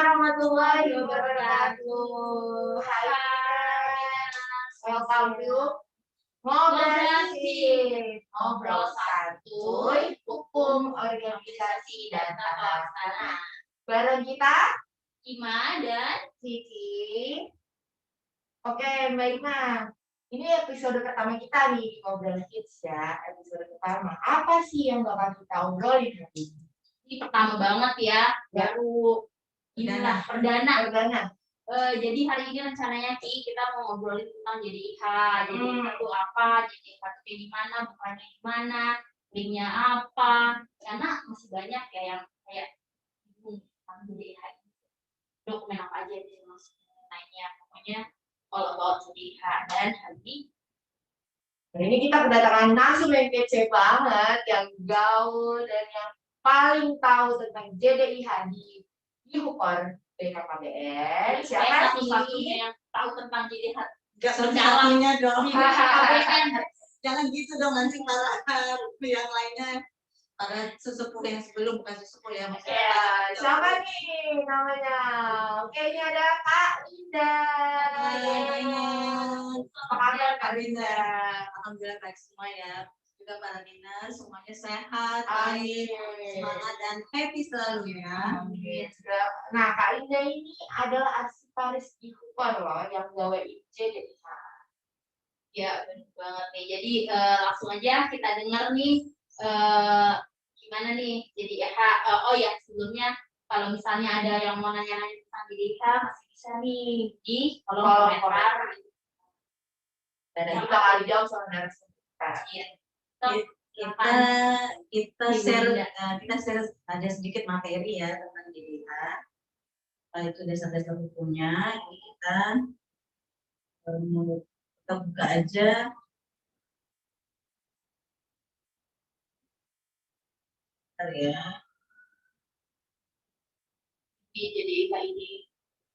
warahmatullahi wabarakatuh. Hai, welcome to Ngobrol Santuy Hukum Organisasi dan Tata Laksana. Bareng kita Ima dan Cici. Oke, Mbak Ima. Ini episode pertama kita nih, Ngobrol Kids ya. Episode pertama. Apa sih yang bakal kita obrolin hari ini? Ini pertama banget ya, baru inilah perdana. Jadi hari ini rencananya kita mau ngobrolin tentang JDIH. JDIH itu apa? JDIH itu kayak gimana? Bukannya gimana? Linknya apa? Karena masih banyak ya yang kayak tentang JDIH. Dokumen apa aja sih maksudnya? Pokoknya all about JDIH. Dan hari ini kita kedatangan narasumber yang kece banget, yang gaul dan yang paling tahu tentang JDIH di Hupor BKKBN. Siapa satu-satunya yang tahu tentang JDIH? Gak satu-satunya dong. Jangan gitu dong, nanti malah yang lainnya para sesepuh yang sebelum, bukan sesepuh ya. Ya, siapa nih namanya? Oke, ini ada Kak Linda. Apa kabar Kak Linda? Alhamdulillah baik semua ya. Juga para dinas semuanya sehat, Amin. semangat dan happy selalu ya. Amin. Nah, Kak Linda ini adalah arsiparis di Hupor loh, yang gawe JDIH. Ya, benar banget nih. Jadi langsung aja kita dengar nih gimana nih JDIH. Oh ya, sebelumnya kalau misalnya ada yang mau nanya-nanya tentang JDIH masih bisa nih di kolom komentar. Dan nanti bakal dijawab sama narasumber kita. Iya. Kita share ada sedikit materi ya tentang JDIH. Itu dasar-dasar hukumnya. Ini kita buka aja. Ya. JDIH ini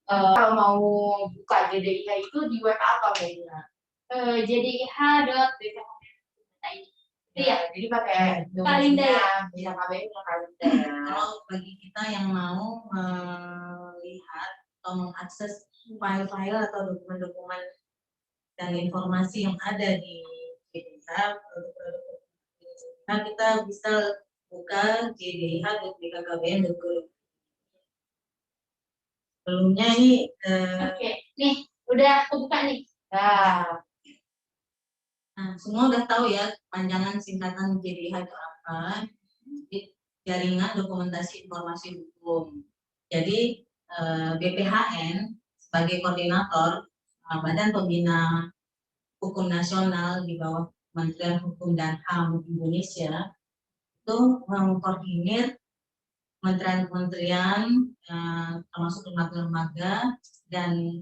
kalau mau buka JDIH itu di web apa kayaknya? JDIH.bkkbn.id. Iya, jadi pakai Kalinda ya. Bisa KBN atau Kalinda ya. Kalau bagi kita yang mau melihat atau mengakses file-file atau dokumen-dokumen dan informasi yang ada di JDIH, nah kita bisa buka jdih.bkkbn.go. Sebelumnya ini Oke, nih udah kebuka nih. Nah, semua udah tahu ya panjangan singkatan JDIH itu apa? Jaringan Dokumentasi Informasi Hukum. Jadi BPHN sebagai koordinator Badan Pembina Hukum Nasional di bawah Kementerian Hukum dan HAM Indonesia itu mengkoordinir kementerian-kementerian termasuk lembaga-lembaga dan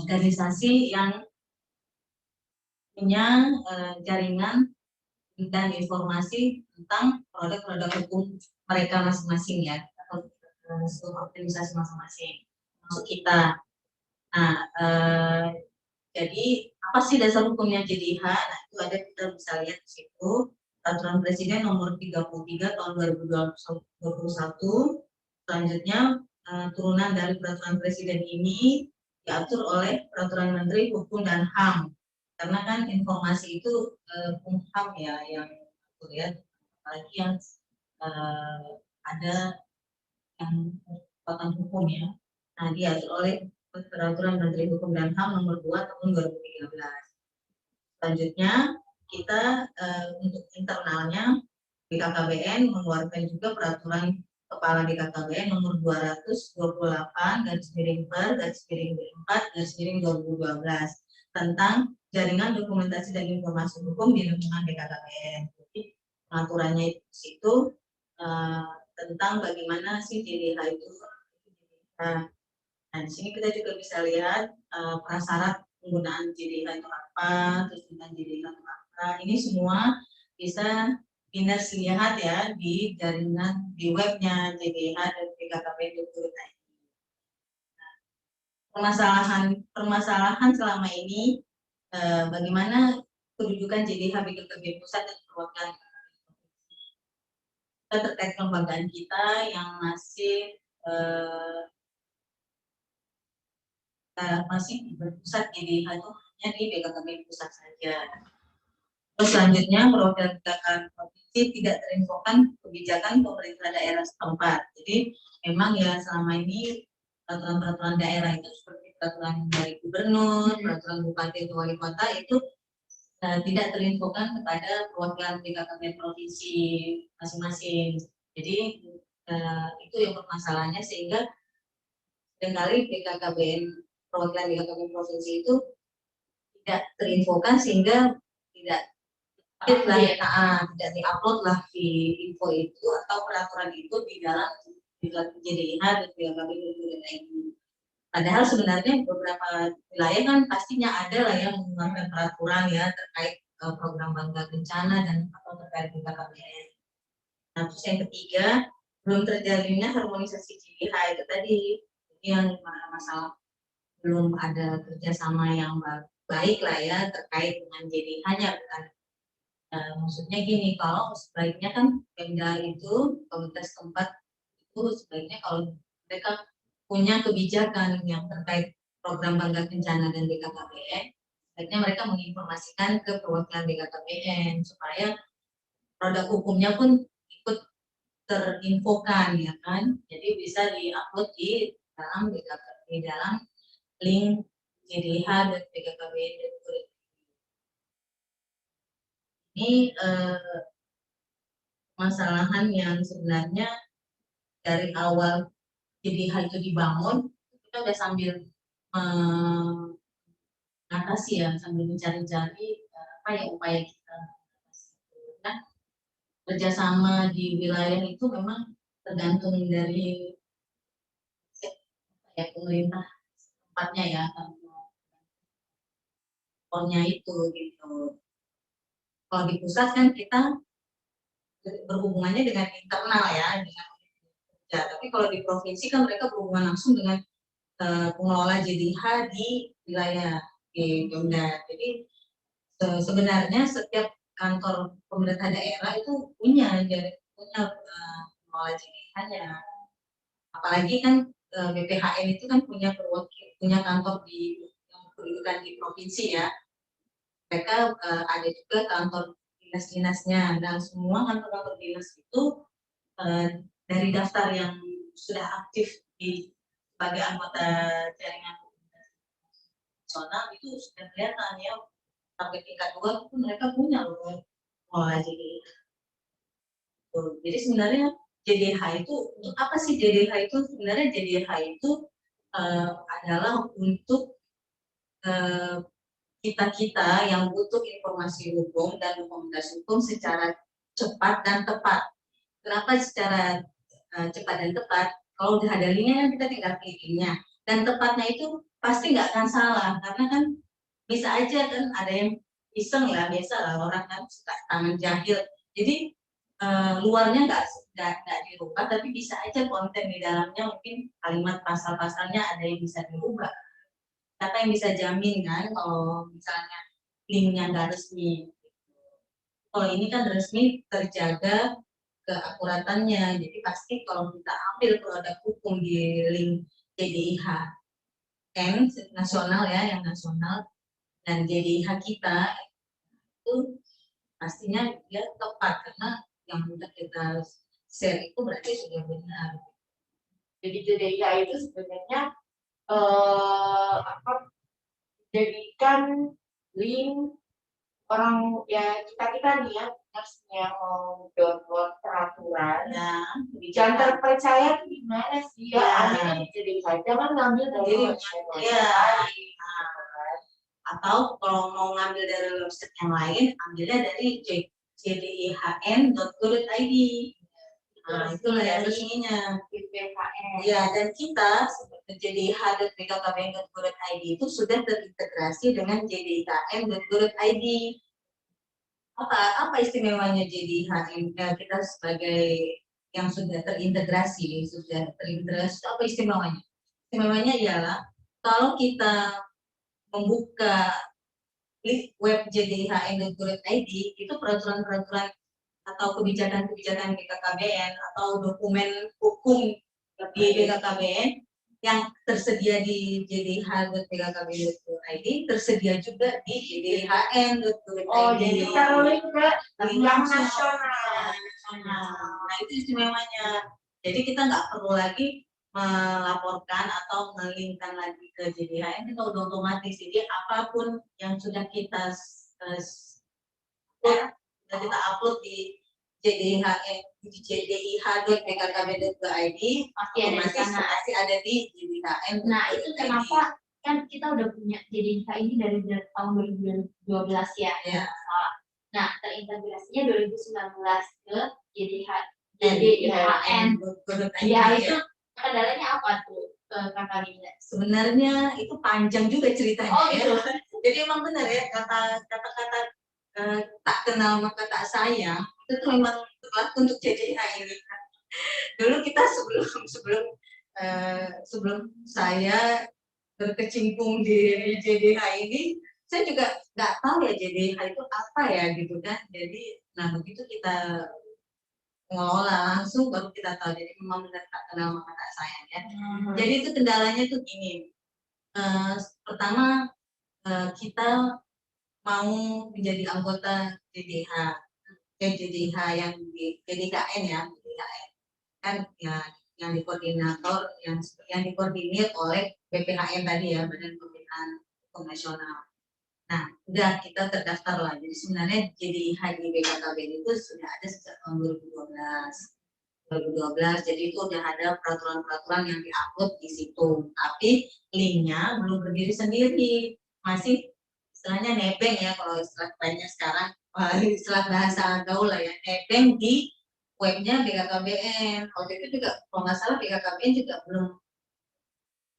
organisasi yang punya jaringan dan informasi tentang produk-produk hukum mereka masing-masing ya, atau organisasi masing-masing masuk kita. Nah, jadi apa sih dasar hukumnya JDIH? Nah, itu ada, kita bisa lihat di situ Peraturan Presiden Nomor 33 Tahun 2021. Selanjutnya turunan dari Peraturan Presiden ini diatur oleh Peraturan Menteri Hukum dan HAM. Karena kan informasi itu HAM ya yang ya, apalagi yang ada yang kekuatan hukum ya. Nah, diatur oleh Peraturan Menteri Hukum dan HAM Nomor 2 Tahun 2013. Selanjutnya kita untuk internalnya BKKBN mengeluarkan juga Peraturan Kepala BKKBN Nomor 228//4/2012 tentang jaringan dokumentasi dan informasi hukum di lingkungan BKKBN. Jadi pengaturannya itu situ tentang bagaimana sih JDIH itu. Nah, di sini kita juga bisa lihat prasyarat penggunaan JDIH itu apa, terus tentang JDIH itu apa. Ini semua bisa Dinas lihat ya di jaringan di webnya JDIH dan BKKBN.go.id. Permasalahan selama ini bagaimana kedudukan JDIH BKKBN pusat dan perwakilan. terkait kelembagaan kita yang masih berpusat di itu hanya di BKKB pusat saja. Terus selanjutnya perwakilan kebijakan provinsi tidak terinfokan kebijakan pemerintah daerah setempat. Jadi memang ya selama ini peraturan-peraturan daerah itu seperti peraturan dari gubernur, peraturan bupati atau wali kota itu tidak terinfokan kepada perwakilan BKKB provinsi masing-masing. Jadi itu yang permasalahannya, sehingga seringkali perwakilan BKKB provinsi itu tidak terinfokan, sehingga tidak tidak diupload lah di info itu atau peraturan itu di dalam JDIH dan BKKB.id. Padahal sebenarnya beberapa wilayah kan pastinya ada lah yang mengeluarkan peraturan ya terkait program bangga bencana dan atau terkait BKKBN. Nah, terus yang ketiga, belum terjalinnya harmonisasi JDIH itu tadi, yang masalah belum ada kerjasama yang baik lah ya terkait dengan JDIH-nya. Maksudnya gini, kalau sebaiknya kan Pemda itu, komunitas tempat itu sebaiknya kalau mereka punya kebijakan yang terkait program bangga bencana dan BKKBN, sebaiknya mereka menginformasikan ke perwakilan BKKBN supaya produk hukumnya pun ikut terinfokan ya kan. Jadi bisa diupload di dalam BKKB, di dalam link JDH dan BKKBN. Ini masalahan yang sebenarnya dari awal JDH itu dibangun, kita udah sambil mengatasi ya, sambil mencari-cari apa ya upaya kita. Nah, kerjasama di wilayah itu memang tergantung dari ya pemerintah tempatnya ya, kantornya itu gitu. Kalau di pusat kan kita berhubungannya dengan internal ya, dengan kerja. Tapi kalau di provinsi kan mereka berhubungan langsung dengan pengelola JDH di wilayah di Pemda. Jadi sebenarnya setiap kantor pemerintah daerah itu punya pengelola JDH-nya. Apalagi kan BPHN itu kan punya kantor yang berkedudukan di provinsi ya. Mereka ada juga kantor dinas-dinasnya, dan semua kantor-kantor dinas itu dari daftar yang sudah aktif sebagai anggota jaringan nasional itu sudah kelihatan ya, sampai tingkat 2 itu mereka punya loh JDH. Jadi sebenarnya JDH itu untuk apa sih? JDH itu sebenarnya JDH itu adalah untuk kita-kita yang butuh informasi hukum dan dokumentasi hukum secara cepat dan tepat. Kenapa secara cepat dan tepat? Kalau udah ada linknya kita tinggal klik linknya. Dan tepatnya itu pasti nggak akan salah, karena kan bisa aja kan ada yang iseng lah, biasa lah orang kan suka tangan jahil. Jadi luarnya nggak dirubah, tapi bisa aja konten di dalamnya mungkin kalimat pasal-pasalnya ada yang bisa dirubah. Siapa yang bisa jamin kan kalau misalnya linknya nggak resmi? Kalau ini kan resmi, terjaga keakuratannya. Jadi pasti kalau kita ambil produk hukum di link JDIH nasional ya, yang nasional, dan JDIH kita itu pastinya dia tepat, karena yang sudah kita share itu berarti sudah benar. Jadi JDIH itu sebenarnya jadikan link orang ya kita nih ya yang mau download peraturan ya, jangan terpercaya tuh gimana sih ya, ambil JDIH jangan ngambil dari website ya. Atau kalau mau ngambil dari website yang lain, ambilnya dari jdihn.go.id. Nah, itulah ya resminya. Ya, dan kita jdih.bkkbn.go.id itu sudah terintegrasi dengan jdihn.go.id. Apa istimewanya JDIH? Kita sebagai yang sudah terintegrasi, apa istimewanya? Istimewanya ialah kalau kita membuka web jdihn.go.id itu peraturan-peraturan atau kebijakan-kebijakan BKKBN atau dokumen hukum di BKKBN yang tersedia di jdih.bkkbn.id tersedia juga di jdihn.id. Oh, jadi kalau link ke yang nasional. Nah, itu istimewanya. Jadi kita nggak perlu lagi melaporkan atau melinkkan lagi ke JDHN, itu udah otomatis. Jadi apapun yang sudah kita upload di JDIH di jdih.bkkbn.id pasti ada di JDHN. Nah, itu kenapa kan kita udah punya JDIH ini dari tahun 2012 ya. Ya. Nah, terintegrasinya 2019 ke JDIHN. Ya, itu kendalanya apa tuh Kakak Linda? Sebenarnya itu panjang juga ceritanya. Oh, gitu. Jadi emang benar ya kata-kata tak kenal maka tak sayang itu tuh memang berlaku untuk JDIH ini. Dulu kita sebelum saya berkecimpung di JDIH ini, saya juga nggak tahu ya JDIH itu apa ya gitu kan. Jadi nah begitu kita mengelola langsung baru kita tahu. Jadi memang benar tak kenal maka tak sayang ya. Jadi itu kendalanya tuh gini. Pertama kita mau menjadi anggota JDIH yang di JDKN ya, JDKN kan ya yang dikoordinir oleh BPHN tadi ya, Badan Pembinaan Hukum Nasional. Nah, udah kita terdaftar lah. Jadi sebenarnya JDIH di BKKBN itu sudah ada sejak tahun 2012. Jadi itu udah ada peraturan-peraturan yang diupload di situ. Tapi linknya belum berdiri sendiri, masih istilahnya nebeng ya kalau istilah lainnya sekarang, istilah bahasa gaul lah ya, nebeng di webnya BKKBN. Waktu itu juga kalau nggak salah BKKBN juga belum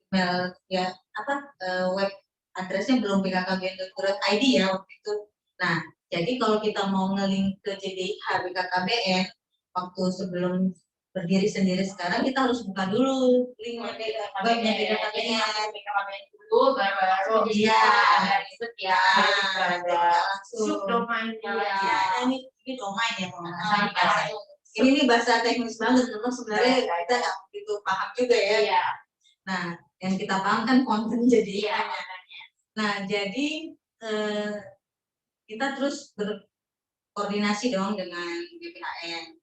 email ya web addressnya belum bkkbn.id ya waktu itu. Nah, jadi kalau kita mau ngelink ke JDIH BKKBN waktu sebelum berdiri sendiri sekarang kita harus buka dulu link webnya BKKBN dulu baru iya dari itu ya langsung domainnya ini domain ya kalau nggak salah ini bahasa teknis banget memang sebenarnya kita nggak begitu paham juga ya. Nah, yang kita paham kan konten jadi nah jadi kita terus berkoordinasi dong dengan BPHN.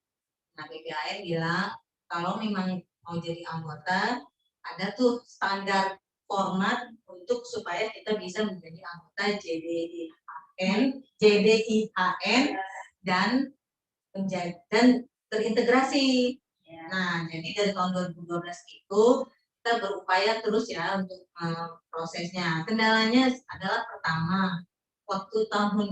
Nah, BPHN bilang kalau memang mau jadi anggota ada tuh standar format untuk supaya kita bisa menjadi anggota JDIHN dan terintegrasi. Nah, jadi dari tahun 2012 itu kita berupaya terus ya untuk prosesnya. Kendalanya adalah pertama, waktu tahun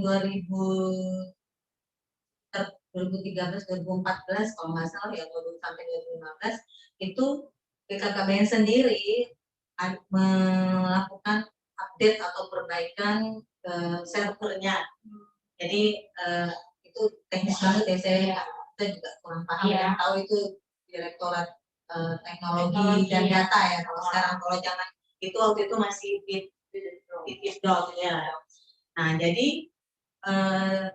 2013-2014 kalau nggak salah ya, sampai 2015 itu BKKBN sendiri melakukan update atau perbaikan ke servernya. Jadi itu teknis banget ya, kita juga kurang paham yang tahu itu Direktorat Teknologi dan Data ya kalau sekarang. Kalau zaman itu waktu itu masih Bitdog ya. Nah, jadi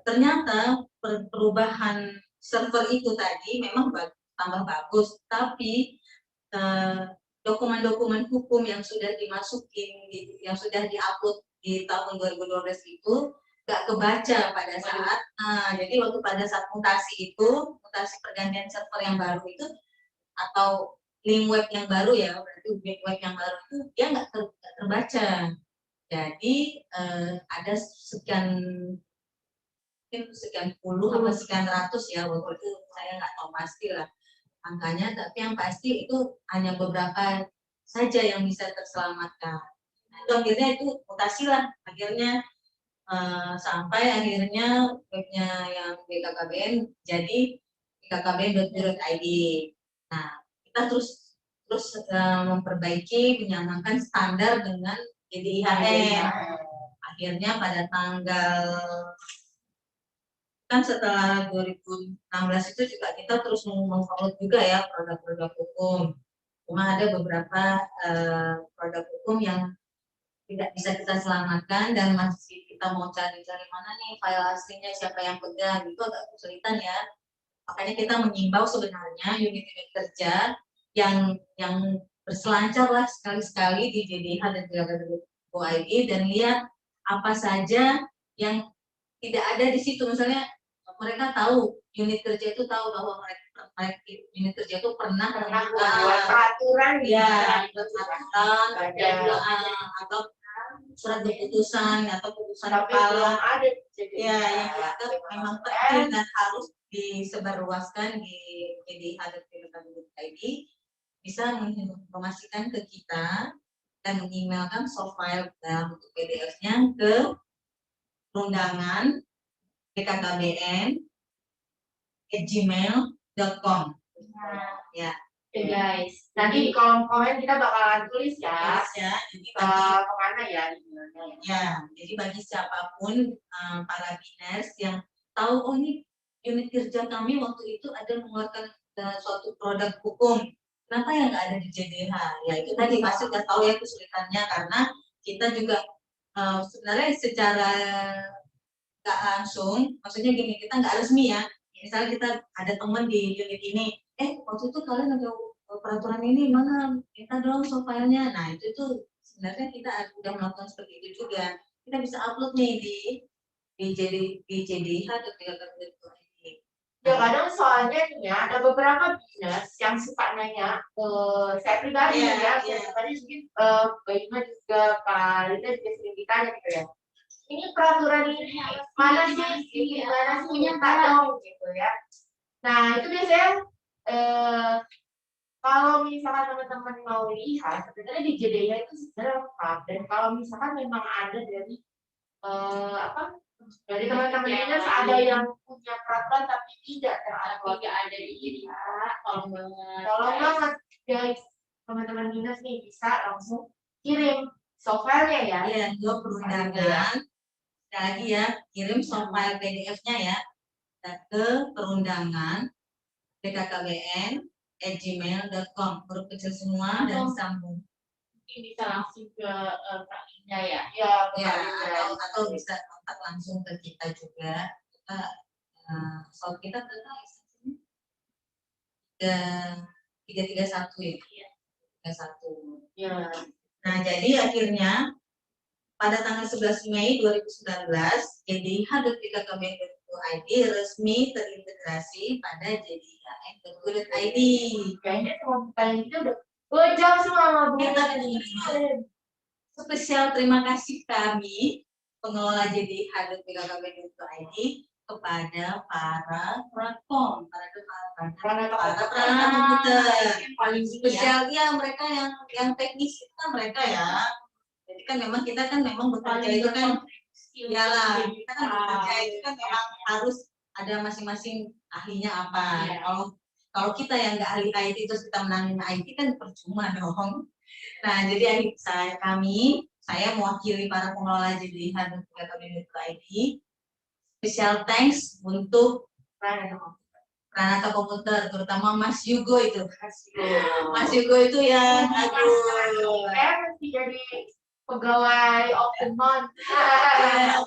ternyata perubahan server itu tadi memang tambah bagus, tapi dokumen-dokumen hukum yang sudah dimasukin, yang sudah diupload di tahun 2012 itu nggak kebaca pada saat, jadi waktu pada saat mutasi pergantian server yang baru itu atau link web yang baru ya, berarti web yang baru itu dia nggak terbaca. Jadi ada sekian puluh atau sekian ratus ya, waktu itu saya nggak tahu pasti lah angkanya, tapi yang pasti itu hanya beberapa saja yang bisa terselamatkan. Nah, itu akhirnya itu mutasi lah, akhirnya sampai akhirnya webnya yang BKKBN jadi bkkbn.id. Nah, kita terus memperbaiki, menyamakan standar dengan JDIHN. Akhirnya pada tanggal kan setelah 2016 itu juga kita terus mengupload juga ya produk-produk hukum. Cuma ada beberapa produk hukum yang tidak bisa kita selamatkan dan masih kita mau cari-cari mana nih file aslinya, siapa yang pegang, itu agak kesulitan ya. Makanya kita mengimbau sebenarnya unit-unit kerja yang berselancar lah sekali-sekali di JDH dan JDH.id dan lihat apa saja yang tidak ada di situ. Misalnya mereka tahu, unit kerja itu tahu bahwa mereka unit kerja itu pernah membuat peraturan ya, atau surat keputusan atau keputusan kepala ada ya yang dianggap memang penting dan harus disebarluaskan di JDH.id bisa menginformasikan ke kita dan mengemailkan soft file dalam bentuk PDF-nya ke undangan bkkbn@gmail.com. Ya. Oke guys, nanti di kolom komen kita bakalan tulis ya. Jadi kemana ya? Ya, jadi bagi siapapun para biners yang tahu, oh ini unit kerja kami waktu itu ada mengeluarkan suatu produk hukum, kenapa yang nggak ada di JDH? Ya itu tadi pasti udah tahu ya kesulitannya karena kita juga sebenarnya secara nggak langsung, maksudnya gini, kita nggak resmi ya. Misalnya kita ada teman di unit ini, waktu itu kalian ada peraturan ini mana? Kita dong soft filenya. Nah itu tuh sebenarnya kita sudah melakukan seperti itu juga. Kita bisa upload nih di JDH atau di Ya kadang soalnya nih ya ada beberapa dinas yang suka nanya ke saya pribadi ya, tadi mungkin Baikma juga Pak Lita juga sering ditanya gitu ya. Ini peraturan ini mana sih, gimana sih punya tak dong gitu ya. Nah itu biasanya kalau misalkan teman-teman mau lihat sebenarnya di JDH itu sebenarnya lengkap, dan kalau misalkan memang ada dari dari teman-teman dinas ada yang punya peraturan tapi tidak ada di JDH, tolong banget guys, teman-teman dinas nih bisa langsung kirim soft file-nya ya. Iya, dua perundangan. Sekali lagi ya, kirim soft file PDF-nya ya ke perundangan bkkbn@gmail.com, huruf kecil semua dan sambung. Mungkin bisa langsung ke Kak Indah ya. Atau bisa kontak langsung ke kita juga. Kita soal kita tentang dan 331 ya. 331. Ya. Nah, jadi akhirnya pada tanggal 11 Mei 2019, JDH.bkkbn.id resmi terintegrasi pada JDH.go.id. Kayaknya teman-teman itu udah bocor semua Bu. Spesial terima kasih kami pengelola JDH.bkkbn.id kepada para platform, para komputer. Paling spesial ya mereka yang teknis itu kan mereka ya. Jadi kan memang kita kan memang bekerja itu kan iyalah, kita kan bekerja itu kan memang harus ada masing-masing ahlinya apa. Kalau kita yang nggak ahli IT terus kita menangin IT kan percuma dong. Nah, jadi saya mewakili para pengelola JDH.bkkbn.id special thanks untuk Pranata Komputer, terutama Mas Yugo itu. Mas Yugo itu yang mesti jadi pegawai of the month. Karena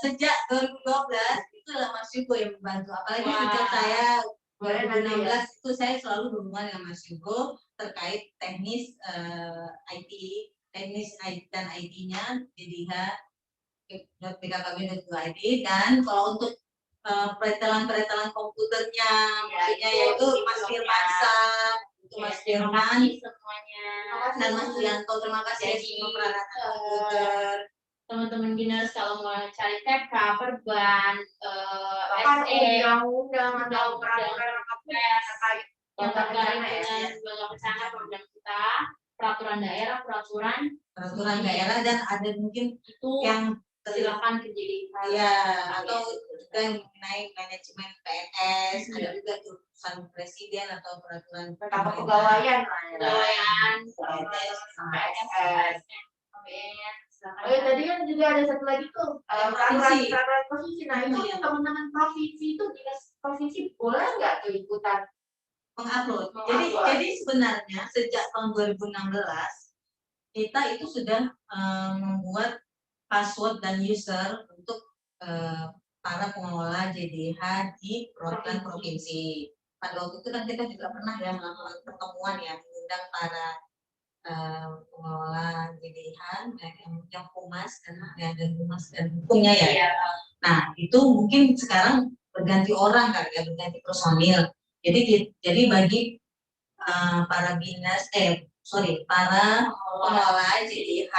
sejak 2012 itu Mas Yugo yang membantu. Apalagi sejak saya 2016 itu saya selalu berhubungan dengan Mas Yugo terkait teknis IT, dan IT-nya JDH.bkkbn.id, dan kalau untuk peretelan komputernya, maksudnya yaitu Mas Firmansa, Mas Firman, semuanya, dan Mas Yanto, terima kasih semua peralatan komputer. Teman-teman biners kalau mau cari tab cover ban, undang-undang atau peraturan terkait yang terkait dengan bencana program kita, peraturan daerah, peraturan daerah, dan ada mungkin itu yang silakan ke JDH atau juga mengenai manajemen PNS, ada juga keputusan presiden atau peraturan kepegawaian, tadi kan juga ada satu lagi tuh peraturan provinsi. Nah itu teman-teman provinsi itu dinas provinsi boleh nggak tuh ikutan mengupload. Jadi sebenarnya sejak tahun 2016 kita itu sudah membuat password dan user untuk para pengelola JDH di perwakilan provinsi. Pada waktu itu kan kita juga pernah ya melakukan pertemuan ya, mengundang para pengelola JDH yang humas dan humas dan hukumnya ya. Nah itu mungkin sekarang berganti orang kan ya, berganti personil. Jadi bagi para para pengelola JDH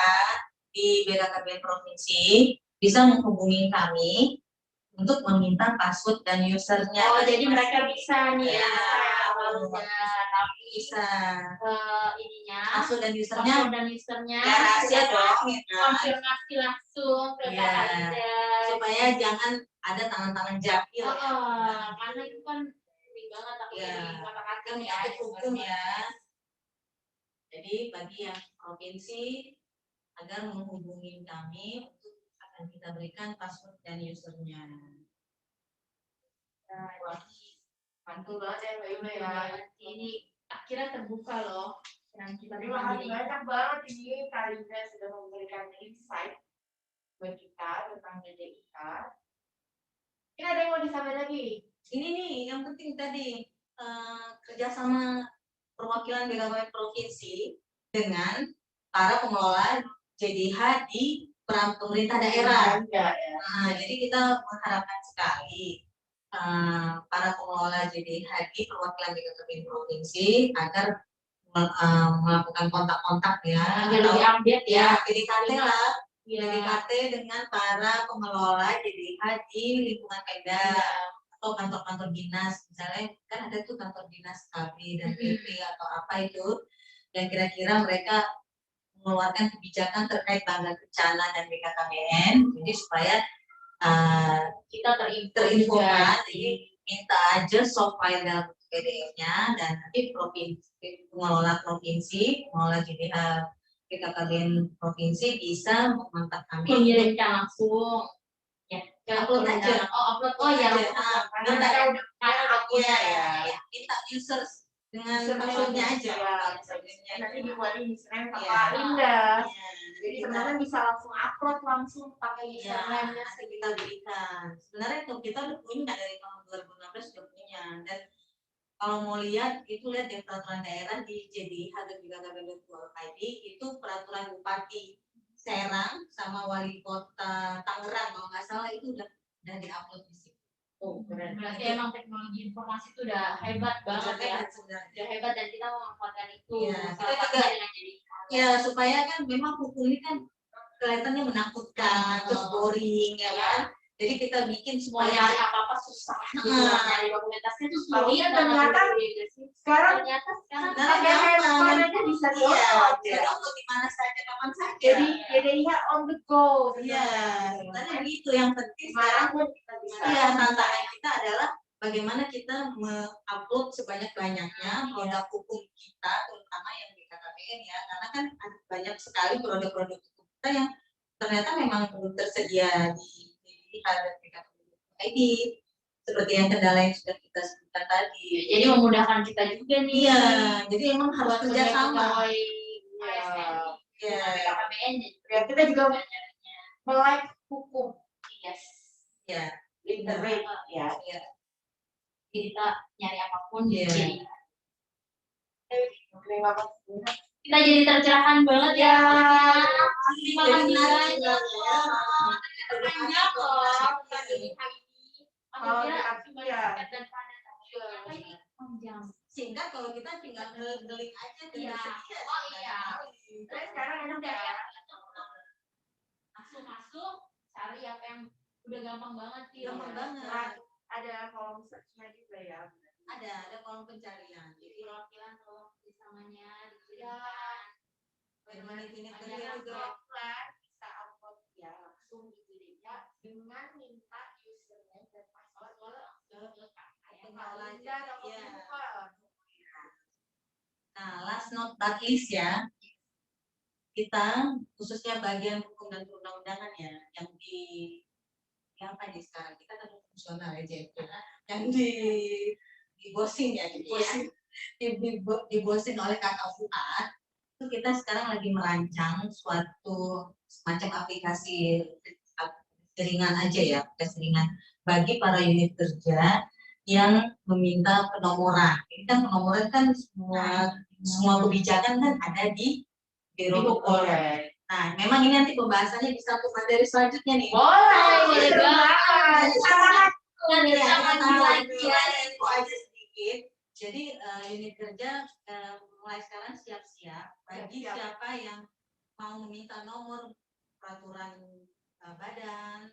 di BKKBN provinsi bisa menghubungi kami untuk meminta password dan usernya. Oh, jadi mereka bisa nih ya, tapi bisa ininya password dan usernya ya rahasia dong, ya kan? konfirmasi langsung ke ya, supaya jangan ada tangan-tangan jahil. Karena itu kan penting banget aku kan menyangkut hukum ya. Jadi bagi yang provinsi agar menghubungi kami untuk akan kita berikan password dan usernya. Mantul banget ya Mbak Yuna ya. Ini akhirnya terbuka loh. Terima kasih banyak banget ini Karina sudah memberikan insight buat kita tentang JDIK. Ini ada yang mau disampaikan lagi? Ini nih yang penting tadi kerjasama perwakilan BKKBN provinsi dengan para pengelola JDH di pemerintah daerah. Nah, jadi kita mengharapkan sekali para pengelola JDH di perwakilan BKKBN provinsi agar melakukan kontak-kontak ya, lebih update ya, PDKT lah, PDKT dengan para pengelola JDH di lingkungan Pemda atau kantor-kantor dinas, misalnya kan ada tuh kantor dinas KB dan PP atau apa itu, yang kira-kira mereka mengeluarkan kebijakan terkait tanggal bencana dan BKKBN, jadi supaya kita terinfokan, jadi minta aja soft file dalam PDF-nya dan nanti pengelola provinsi, pengelola JDH BKKBN provinsi bisa mengontak kami, mengirimkan langsung. Ya, upload aja. Upload. Oh ya, karena kita udah akunnya ya. Minta users dengan passwordnya aja. Nanti dibuatin username sama Linda. Jadi sebenarnya bisa langsung upload langsung pakai username-nya. Kita berikan. Sebenarnya kita udah punya dari tahun 2016 sudah punya, dan kalau mau lihat itu lihat di peraturan daerah di JDH dan juga KBN.id itu peraturan bupati Serang sama wali kota Tangerang kalau nggak salah itu udah diupload di situ. Oh, keren. Berarti emang teknologi informasi itu udah hebat banget ya. Udah hebat dan kita memanfaatkan itu. Ya, kita juga ya supaya kan memang hukum ini kan kelihatannya menakutkan, terus boring ya kan. Jadi kita bikin supaya nyari apa-apa susah. Nyari dokumentasinya tuh susah. Iya, ternyata sekarang pakai handphone aja bisa download. Bisa download di mana saja, kapan saja. Jadi ya on the go. Iya, sebenarnya itu yang penting sekarang pun kita bisa. Iya, tantangan kita adalah bagaimana kita mengupload sebanyak-banyaknya produk hukum kita, terutama yang di BKKBN ya, karena kan ada banyak sekali produk-produk hukum kita yang ternyata memang belum tersedia di hadap BKKBN seperti yang kendala yang sudah kita sebutkan tadi. Jadi memudahkan kita juga nih. Iya, jadi emang harus kerjasama. Iya. BKKBN ya, kita juga melek hukum. Yes. Ya. Internet ya. Jadi kita nyari apapun jadi. Kita jadi tercerahkan banget ya. Terima kasih banyak. Banyak loh. Sehingga kalau kita tinggal ngelik aja sekarang udah ya masuk cari apa yang udah gampang banget sih. Gampang banget. Ada kolom search-nya juga ya. Ada kolom pencarian. Jadi perwakilan tolong bersamanya diberikan. Bagaimana ini juga bisa upload ya langsung gitu deh ya, dengan minta username dan password ke pengelola ya. Nah, last not but least ya, kita khususnya bagian hukum dan perundang-undangan ya, yang apa nih sekarang kita kan fungsional aja itu, yang dibosin ya, dibosin oleh Kakak Fuad. Itu kita sekarang lagi merancang suatu semacam aplikasi jaringan aja ya, aplikasi ringan bagi para unit kerja yang meminta penomoran. Ini kan penomoran kan semua kebijakan kan ada di Biro Keuangan. Nah, memang ini nanti pembahasannya di satu materi selanjutnya nih. Boleh banget. Nanti ya, kita tambah lagi ya, info aja sedikit. Jadi unit kerja mulai sekarang siap-siap bagi siapa yang mau meminta nomor peraturan badan,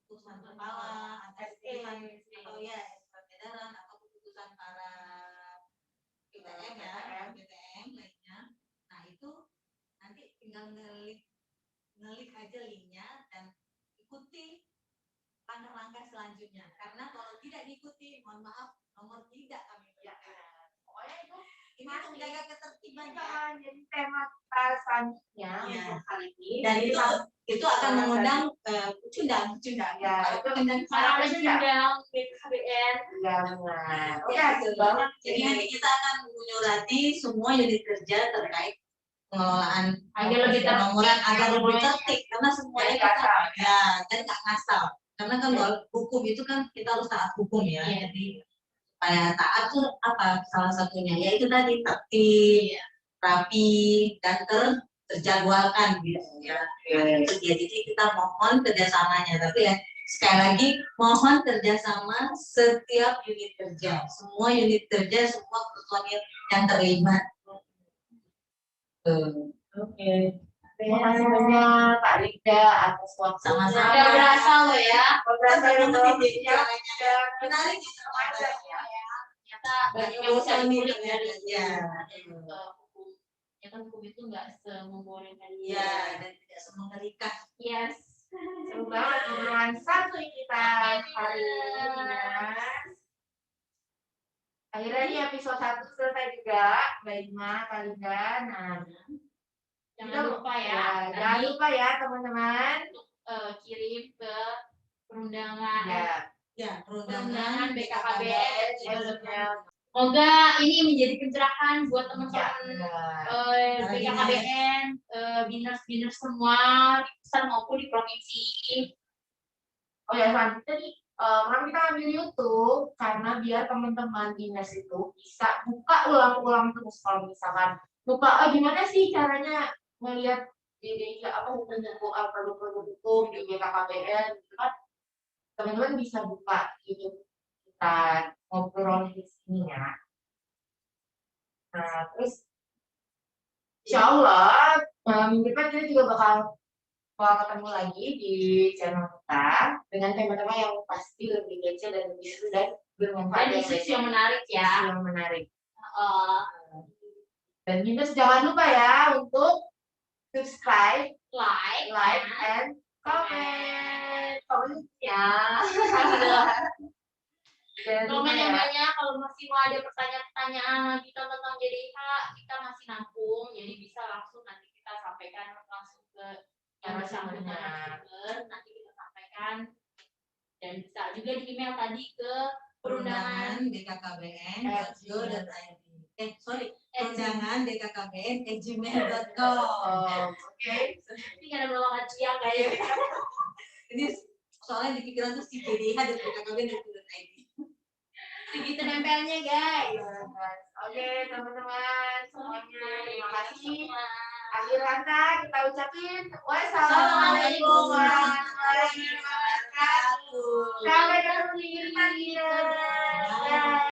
keputusan kepala, atau keputusan edaran atau keputusan para PTM ya, PTM lainnya. Nah itu nanti tinggal ngelik aja linknya dan ikuti langkah-langkah selanjutnya. Karena kalau tidak diikuti, mohon maaf, nomor tidak kami berikan. Pokoknya itu Ini menjaga ketertiban kan jadi tema kita selanjutnya untuk kali ini. Dan itu akan mengundang pecundang ya. Itu mengundang para pecundang BKKBN. Oke, banget. Jadi nanti kita akan menyurati semua unit kerja terkait pengelolaan agar lebih penomoran agar lebih tertib karena semuanya kita dan nggak ngasal. Karena kan hukum itu kan kita harus taat hukum ya. Jadi supaya taat tuh apa salah satunya yaitu tadi tertib, rapi dan terjadwalkan gitu ya. Jadi kita mohon kerjasamanya, tapi ya sekali lagi mohon kerjasama setiap unit kerja, semua unit kerja, semua personil yang terlibat. Oke. Terima kasih banyak Kak Rida atas waktunya. Sama-sama. Udah berasa loh ya. Berasa ya. Menarik ya. Ternyata banyak yang bisa dikulik dari hukum. Ya kan hukum itu nggak sememboringkan. Iya, dan tidak semengerikan. Yes. Seru banget obrolan satu kita hari ini, Mas. Akhirnya ini episode 1 selesai juga, Mbak Ima, Kak Rida. Nah, jangan lupa ya teman-teman untuk kirim ke perundangan perundangan BKKBN. Semoga ini menjadi pencerahan buat teman-teman BKKBN, biners semua di pusat maupun di provinsi. Oh ya, selanjutnya nih kita ambil YouTube karena biar teman-teman biners itu bisa buka ulang-ulang terus kalau misalkan lupa gimana sih caranya melihat di produk-produk hukum di BKKBN gitu kan, teman-teman bisa buka YouTube kita ngobrol di sini ya. Nah terus insya Allah minggu depan kita juga bakal ketemu lagi di channel kita dengan tema-tema yang pasti lebih kece dan lebih seru dan bermanfaat dan isu yang menarik ya. Yang menarik. Dan juga jangan lupa ya untuk subscribe, like, and comment ya. Komen yang banyak. Kalau masih mau ada pertanyaan kita tentang JDH, kita masih nampung, jadi bisa langsung nanti kita sampaikan langsung ke yang bersangkutan. Nanti kita sampaikan dan bisa juga di email tadi ke perundangan bkkbn.go.id. Perundangan bkkbn@gmail.com. Oke. Ini nggak ada berapa siang kayaknya. Ini soalnya di pikiran tuh si JDH dan bkkbn.go.id. Segitu nempelnya guys. Oke teman-teman semuanya, terima kasih. Akhir kata kita ucapin wassalamualaikum warahmatullahi wabarakatuh. Sampai ketemu di video selanjutnya.